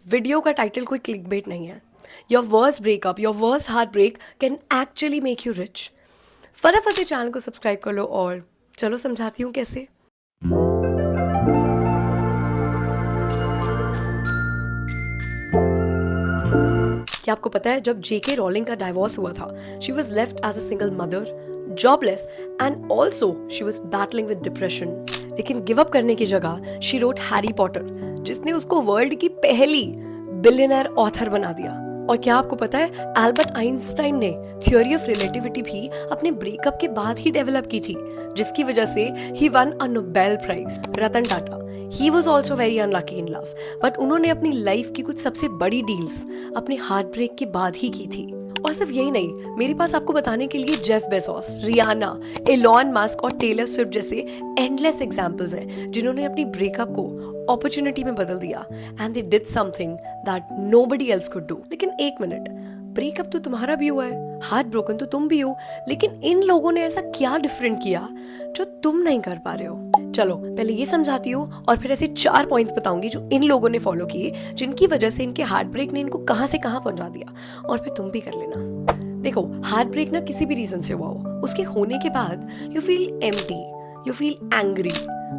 Video का title कोई clickbait नहीं है। Your worst breakup, your worst heartbreak can actually make you rich. फटाफट से चैनल को सब्सक्राइब कर लो और चलो समझाती हूँ कैसे। क्या आपको पता है जब जेके रोलिंग का डाइवोर्स हुआ था, she was left as a single mother, jobless and also she was battling with depression. लेकिन गिव अप करने की जगह शी रोट हैरी पॉटर, जिसने उसको वर्ल्ड की पहली बिलियनर ऑथर बना दिया। और क्या आपको पता है एल्बर्ट आइंस्टाइन ने थ्योरी ऑफ रिलेटिविटी भी अपने ब्रेकअप के बाद ही डेवलप की थी, जिसकी वजह से ही won a Nobel prize. Ratan Tata, he was also very unlucky in love, but उन्होंने अपनी लाइफ की कुछ सबसे बड़ी डील्स अपने हार्ट ब्रेक के बाद ही की थी। और सिर्फ यही नहीं, मेरे पास आपको बताने के लिए Jeff Bezos, Riyana, Elon Musk और टेलर स्विफ्ट जैसे एंडलेस एग्जांपल्स हैं जिन्होंने अपनी ब्रेकअप को अपॉर्चुनिटी में बदल दिया and they did something that nobody else could do. लेकिन एक मिनट, ब्रेकअप तो तुम्हारा भी हुआ है, हार्ट ब्रोकन तो तुम भी हो, लेकिन इन लोगों ने ऐसा क्या डिफरेंट किया जो तुम नहीं कर पा रहे हो? चलो पहले ये समझाती हूँ और फिर ऐसे 4 पॉइंट्स बताऊंगी जो इन लोगों ने फॉलो किए, जिनकी वजह से इनके हार्ट ब्रेक ने इनको कहां से कहां पहुंचा दिया, और फिर तुम भी कर लेना। देखो, हार्ट ब्रेक ना किसी भी रीजन से हुआ हो, उसके होने के बाद you feel empty, you feel angry,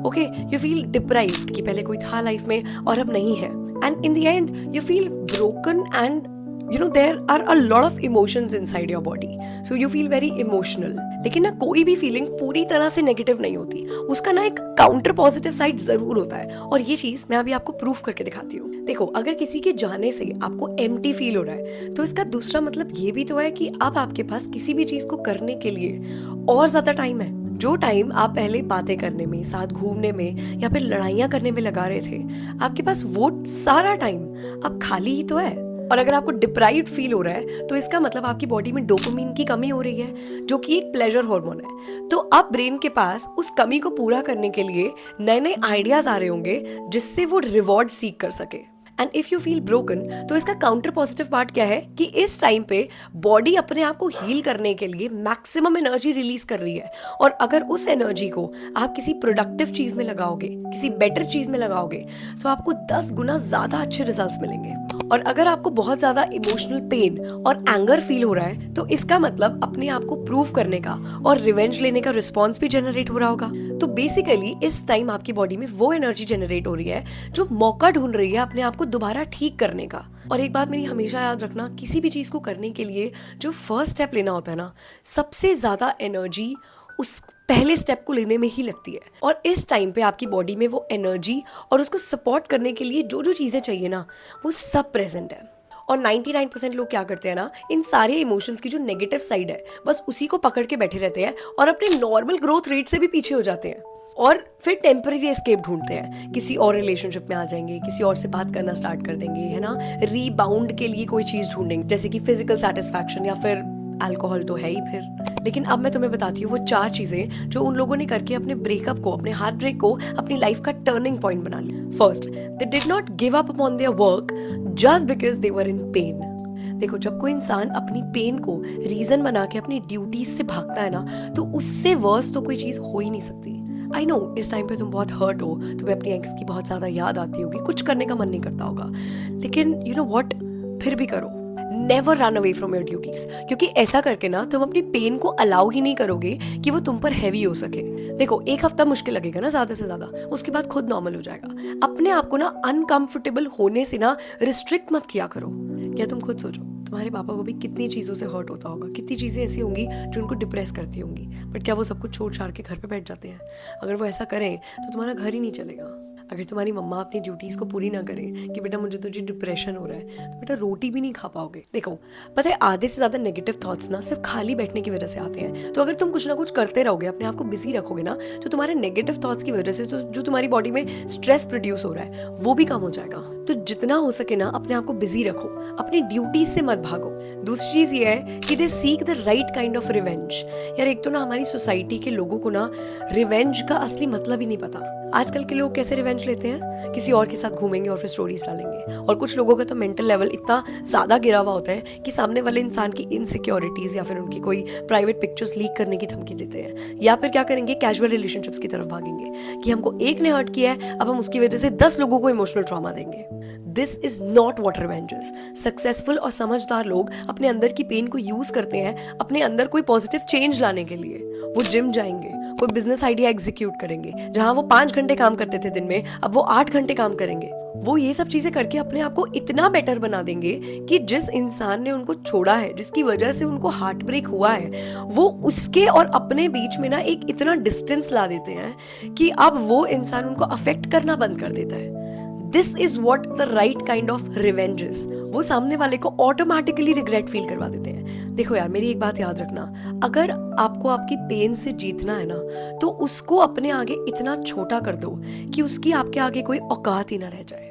okay, you feel deprived कि पहले कोई था लाइफ में और अब नहीं है, and in the end you feel broken and you know there are a lot of emotions inside your body, so you feel very emotional। लेकिन ना कोई भी फीलिंग पूरी तरह से नेगेटिव नहीं होती, उसका ना एक काउंटर पॉजिटिव साइड जरूर होता है, और ये चीज मैं अभी आपको प्रूफ करके दिखाती हूँ। देखो, अगर किसी के जाने से आपको एम्प्टी फील हो रहा है, तो इसका दूसरा मतलब ये भी तो है कि अब आपके पास किसी भी चीज को करने के लिए और ज्यादा टाइम है। जो टाइम आप पहले बातें करने में, साथ घूमने में या फिर लड़ाइयाँ करने में लगा रहे थे, आपके पास वो सारा टाइम अब खाली ही तो है। और अगर आपको डिप्राइव्ड फील हो रहा है, तो इसका मतलब आपकी बॉडी में डोपामिन की कमी हो रही है, जो कि एक प्लेजर हार्मोन है। तो अब ब्रेन के पास उस कमी को पूरा करने के लिए नए नए आइडियाज आ रहे होंगे जिससे वो रिवॉर्ड सीक कर सके। And if you feel broken, तो इसका काउंटर पॉजिटिव पार्ट क्या है कि इस टाइम पे बॉडी अपने आप को हील करने के लिए मैक्सिमम एनर्जी रिलीज कर रही है, और अगर उस एनर्जी को आप किसी प्रोडक्टिव चीज में लगाओगे, किसी बेटर चीज में लगाओगे, तो आपको 10 गुना ज्यादा अच्छे रिजल्ट्स मिलेंगे। और अगर आपको बहुत ज्यादा इमोशनल पेन और एंगर फील हो रहा है, तो इसका मतलब अपने आप को प्रूव करने का और रिवेंज लेने का रिस्पॉन्स भी जनरेट हो रहा होगा। तो बेसिकली इस टाइम आपकी बॉडी में वो एनर्जी जनरेट हो रही है जो मौका ढूंढ रही है अपने आप को दोबारा ठीक करने का। और एक बात मेरी हमेशा याद रखना, किसी भी चीज को करने के लिए जो फर्स्ट स्टेप लेना होता है ना, सबसे ज्यादा एनर्जी उस पहले स्टेप को लेने में ही लगती है। और इस टाइम पे आपकी बॉडी में वो एनर्जी और उसको सपोर्ट करने के लिए जो जो चीजें चाहिए ना, वो सब प्रेजेंट है। और 99% लोग क्या करते हैं ना, इन सारे इमोशंस की जो नेगेटिव साइड है, बस उसी को पकड़ के बैठे रहते हैं और अपने नॉर्मल ग्रोथ रेट से भी पीछे हो जाते हैं, और फिर टेम्पररी एस्केप ढूंढते हैं, किसी और रिलेशनशिप में आ जाएंगे, किसी और से बात करना स्टार्ट कर देंगे, है ना, रीबाउंड के लिए कोई चीज ढूंढेंगे, जैसे कि फिजिकल सेटिस्फैक्शन या फिर अल्कोहल तो है ही फिर। लेकिन अब मैं तुम्हें बताती हूँ वो 4 चीजें जो उन लोगों ने करके अपने ब्रेकअप को, अपने हार्ट ब्रेक को अपनी लाइफ का टर्निंग पॉइंट बना लिया। First, they did not give up upon their work just because they were in pen. देखो, जब कोई इंसान अपनी पेन को रीजन बना के अपनी ड्यूटीज से भागता है ना, तो उससे वर्स तो कोई चीज हो ही नहीं सकती। आई नो इस टाइम पे तुम बहुत हर्ट हो, तुम्हें अपनी एक्स की बहुत ज्यादा याद आती होगी, कुछ करने का मन नहीं करता होगा, लेकिन यू नो व्हाट, फिर भी करो। Never run away from your duties, क्योंकि ऐसा करके ना तुम अपनी पेन को अलाउ ही नहीं करोगे कि वो तुम पर हैवी हो सके। देखो, 1 हफ्ता मुश्किल लगेगा ना ज्यादा से ज्यादा, उसके बाद खुद नॉर्मल हो जाएगा। अपने आप को ना अनकंफर्टेबल होने से ना रिस्ट्रिक्ट मत किया करो। क्या तुम खुद सोचो, तुम्हारे पापा को भी कितनी चीज़ों से हर्ट होता होगा, कितनी चीज़ें ऐसी होंगी जो उनको डिप्रेस करती होंगी, बट क्या वो सब कुछ छोड़ छाड़ के घर पे बैठ जाते हैं? अगर वो ऐसा करें तो तुम्हारा घर ही नहीं चलेगा। अगर तुम्हारी मम्मा अपनी ड्यूटीज़ को पूरी ना करे कि बेटा मुझे तुझे डिप्रेशन हो रहा है, तो बेटा रोटी भी नहीं खा पाओगे। देखो, पता है आधे से ज़्यादा नेगेटिव थॉट्स ना सिर्फ खाली बैठने की वजह से आते हैं। तो अगर तुम कुछ ना कुछ करते रहोगे, अपने आप को बिजी रखोगे ना, तो तुम्हारे नेगेटिव थॉट्स की वजह से तो जो तुम्हारी बॉडी में स्ट्रेस प्रोड्यूस हो रहा है वो भी कम हो जाएगा। तो जितना हो सके ना अपने आप को बिजी रखो, अपनी ड्यूटीज से मत भागो। दूसरी चीज ये है कि they seek the right kind of revenge. यार, एक तो ना हमारी सोसाइटी के लोगों को ना रिवेंज का असली मतलब ही नहीं पता। आजकल के लोग कैसे रिवेंज लेते हैं, किसी और के साथ घूमेंगे और फिर स्टोरीज डालेंगे। और कुछ लोगों का तो मेंटल लेवल इतना ज़्यादा गिरा हुआ होता है कि सामने वाले इंसान की इनसिक्योरिटीज़ या फिर उनकी कोई प्राइवेट पिक्चर्स लीक करने की धमकी देते हैं, या फिर क्या करेंगे, कैजुअल रिलेशनशिप्स की तरफ भागेंगे कि हमको एक ने हर्ट किया है, अब हम उसकी वजह से 10 लोगों को इमोशनल ट्रॉमा देंगे। This is not what revenge is. Successful और समझदार लोग अपने अंदर की पेन को यूज करते हैं अपने अंदर कोई पॉजिटिव चेंज लाने के लिए। वो जिम जाएंगे, कोई बिजनेस आइडिया एग्जीक्यूट करेंगे, जहां वो 5 घंटे काम करते थे दिन में, अब वो 8 घंटे काम करेंगे। वो ये सब चीजें करके अपने आप को इतना बेटर बना देंगे कि जिस इंसान ने उनको छोड़ा है, जिसकी वजह से उनको हार्ट ब्रेक हुआ है, वो उसके और अपने बीच में ना एक इतना डिस्टेंस ला देते हैं कि अब वो इंसान उनको अफेक्ट करना बंद कर देता है। This is what the right kind of revenge is. वो सामने वाले को ऑटोमेटिकली रिग्रेट फील करवा देते हैं। देखो यार, मेरी एक बात याद रखना, अगर आपको आपकी पेन से जीतना है ना, तो उसको अपने आगे इतना छोटा कर दो कि उसकी आपके आगे कोई औकात ही ना रह जाए।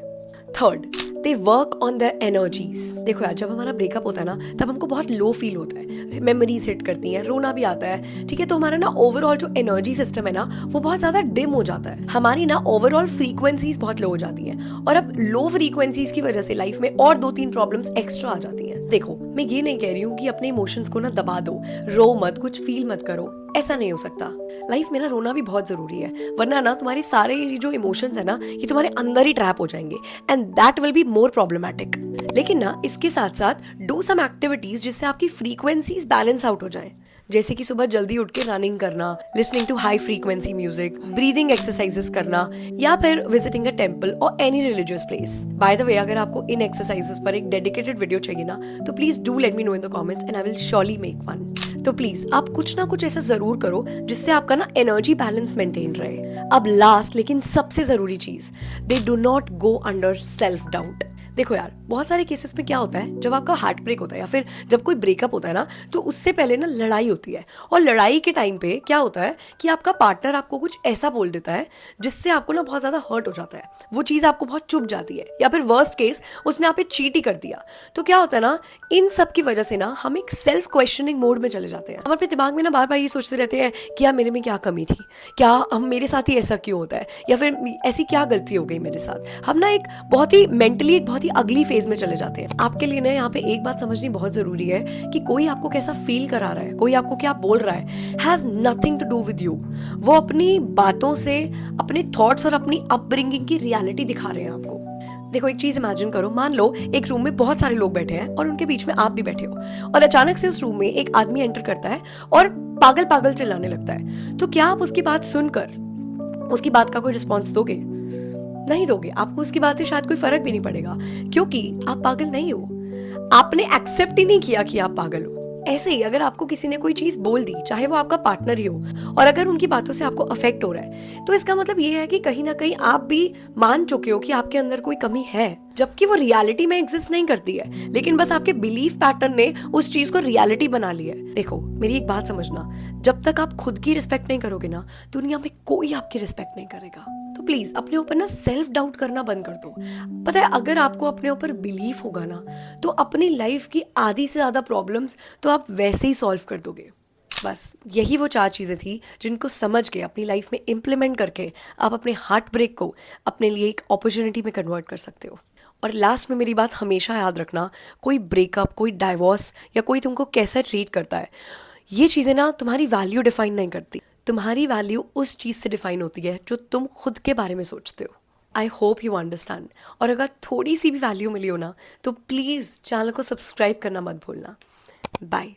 Third, they work on their energies. देखो यार, जब हमारा ब्रेकअप होता है ना, तब हमको बहुत लो फील होता है, मेमोरीज हिट करती हैं, रोना भी आता है, ठीक है। तो हमारा ना ओवरऑल जो एनर्जी सिस्टम है ना, वो बहुत ज्यादा डिम हो जाता है। हमारी ना ओवरऑल फ्रीक्वेंसीज बहुत लो हो जाती हैं, और अब लो फ्रीक्वेंसीज की वजह से लाइफ में और 2-3 प्रॉब्लम्स एक्स्ट्रा आ जाती हैं। देखो, मैं ये नहीं कह रही हूँ कि अपने इमोशंस को ना दबा दो, रो मत, कुछ फील मत करो, ऐसा नहीं हो सकता। लाइफ में ना रोना भी बहुत जरूरी है, वरना ना तुम्हारे सारे जो इमोशंस है ना, ये तुम्हारे अंदर ही ट्रैप हो जाएंगे, and that will be more problematic. लेकिन ना इसके साथ साथ डू सम एक्टिविटीज जिससे आपकी फ्रीक्वेंसीज बैलेंस आउट हो जाए, जैसे कि सुबह जल्दी उठ के रनिंग करना, listening to high frequency music, breathing exercises करना, या फिर विजिटिंग अ टेम्पल और any religious place. By the way, अगर आपको इन एक्सरसाइजेस पर एक डेडिकेटेड वीडियो चाहिए ना, तो please do let me know in the comments and I will surely make one. तो प्लीज आप कुछ ना कुछ ऐसा जरूर करो जिससे आपका ना एनर्जी बैलेंस मेंटेन रहे। अब लास्ट लेकिन सबसे जरूरी चीज, they do not go under self doubt. देखो यार, बहुत सारे केसेस में क्या होता है, जब आपका हार्ट ब्रेक होता है या फिर जब कोई ब्रेकअप होता है ना, तो उससे पहले ना लड़ाई होती है, और लड़ाई के टाइम पे क्या होता है कि आपका पार्टनर आपको कुछ ऐसा बोल देता है जिससे आपको ना बहुत ज्यादा हर्ट हो जाता है, वो चीज आपको बहुत चुभ जाती है, या फिर वर्स्ट केस उसने आप पे चीट ही कर दिया। तो क्या होता है ना, इन सब की वजह से ना हम एक सेल्फ क्वेश्चनिंग मोड में चले जाते हैं। हम अपने दिमाग में ना बार बार ये सोचते रहते हैं कि यार मेरे में क्या कमी थी, क्या हम मेरे साथ ही ऐसा क्यों होता है, या फिर ऐसी क्या गलती हो गई मेरे साथ। हम ना एक बहुत ही मेंटली एक बहुत ही अगली फेज में चले जाते हैं। आपके लिए ना यहाँ पे एक बात समझनी बहुत जरूरी है कि कोई आपको कैसा फील करा रहा है, कोई आपको क्या बोल रहा है, has nothing to do with you. वो अपनी बातों से, अपने थॉट्स और अपनी अपब्रिंगिंग की रियलिटी दिखा रहे हैं आपको। देखो, एक चीज इमेजिन करो, मान लो एक रूम में बहुत सारे लोग बैठे हैं और उनके बीच में आप भी बैठे हो, और अचानक से उस रूम में एक आदमी एंटर करता है और पागल पागल चिल्लाने लगता है। तो क्या आप उसकी बात सुनकर उसकी बात का कोई रिस्पॉन्स दोगे? नहीं दोगे। आपको उसकी बात से शायद कोई फर्क भी नहीं पड़ेगा, क्योंकि आप पागल नहीं हो, आपने एक्सेप्ट ही नहीं किया कि आप पागल हो। ऐसे ही अगर आपको किसी ने कोई चीज बोल दी, चाहे वो आपका पार्टनर ही हो, और अगर उनकी बातों से आपको अफेक्ट हो रहा है, तो इसका मतलब ये है कि कहीं ना कहीं आप भी मान चुके हो कि आपके अंदर कोई कमी है, जबकि वो रियलिटी में एग्जिस्ट नहीं करती है, लेकिन बस आपके बिलीफ पैटर्न ने उस चीज को रियलिटी बना लिया है। देखो, मेरी एक बात समझना, जब तक आप खुद की रिस्पेक्ट नहीं करोगे ना, दुनिया में कोई आपकी रिस्पेक्ट नहीं करेगा। तो प्लीज अपने ऊपर ना सेल्फ डाउट करना बंद कर दो। पता है, अगर आपको अपने ऊपर बिलीफ होगा ना, तो अपनी लाइफ की आधी से ज्यादा प्रॉब्लम्स तो आप वैसे ही सॉल्व कर दोगे। बस यही वो 4 चीज़ें थी जिनको समझ के अपनी लाइफ में इम्प्लीमेंट करके आप अपने हार्ट ब्रेक को अपने लिए एक अपॉर्चुनिटी में कन्वर्ट कर सकते हो। और लास्ट में मेरी बात हमेशा याद रखना, कोई ब्रेकअप, कोई डाइवोर्स या कोई तुमको कैसा ट्रीट करता है, ये चीज़ें ना तुम्हारी वैल्यू डिफाइन नहीं करती। तुम्हारी वैल्यू उस चीज़ से डिफाइन होती है जो तुम खुद के बारे में सोचते हो। I hope you understand. और अगर थोड़ी सी भी वैल्यू मिली हो ना, तो प्लीज़ चैनल को सब्सक्राइब करना मत भूलना। बाय।